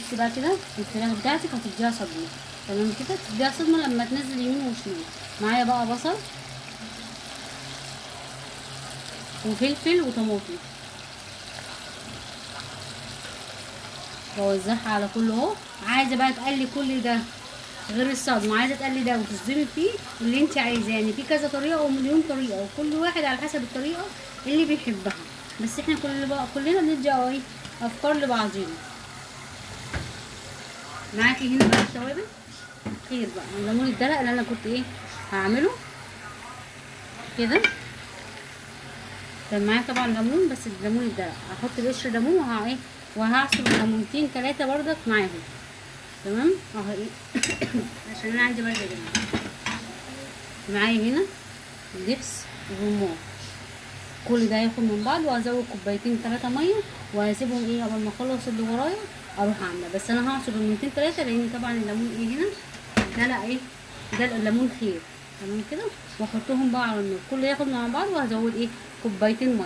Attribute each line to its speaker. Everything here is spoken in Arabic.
Speaker 1: بصي بقى كده الفراخ بتاعتك هتديها صدمه. تمام كده، تديها صدمه لما تنزل يمين وشمال. معايا بقى بصل وفلفل وطماطم، بوزعها على كله اهو. عايزه بقى تقلي كل ده غير الصدمه، عايزه تقلي ده وتصدمي فيه اللي انت عايزاه. يعني في كذا طريقه ومليون طريقه، وكل واحد على حسب الطريقه اللي بيحبها. بس احنا كلنا بندي ايه افكار لبعضينا. معاكي هنا بقى التوابل. خير بقى الليمون الدلق اللي انا كنت هعمله كده. كان معايا طبعا ليمون، بس الليمون الدلق هحط بقشر ليمون وهعصر ليمونتين 3 بردك معاهم. تمام اهو عشان انا عندي برد يا جماعه. معايا هنا دبس الرمان، كل ده هياخد من بعض، وهزود كوبايتين 3 ميه، وهسيبهم قبل ما اخلص اللي ورايا اروح عامله. بس انا هعصر ليمونتين 3 لان طبعا الليمون هنا ده ده الليمون خير. تمام كده، واحطهم بقى على النار، كله ياخد مع بعض، وهزود كوبايتين ميه.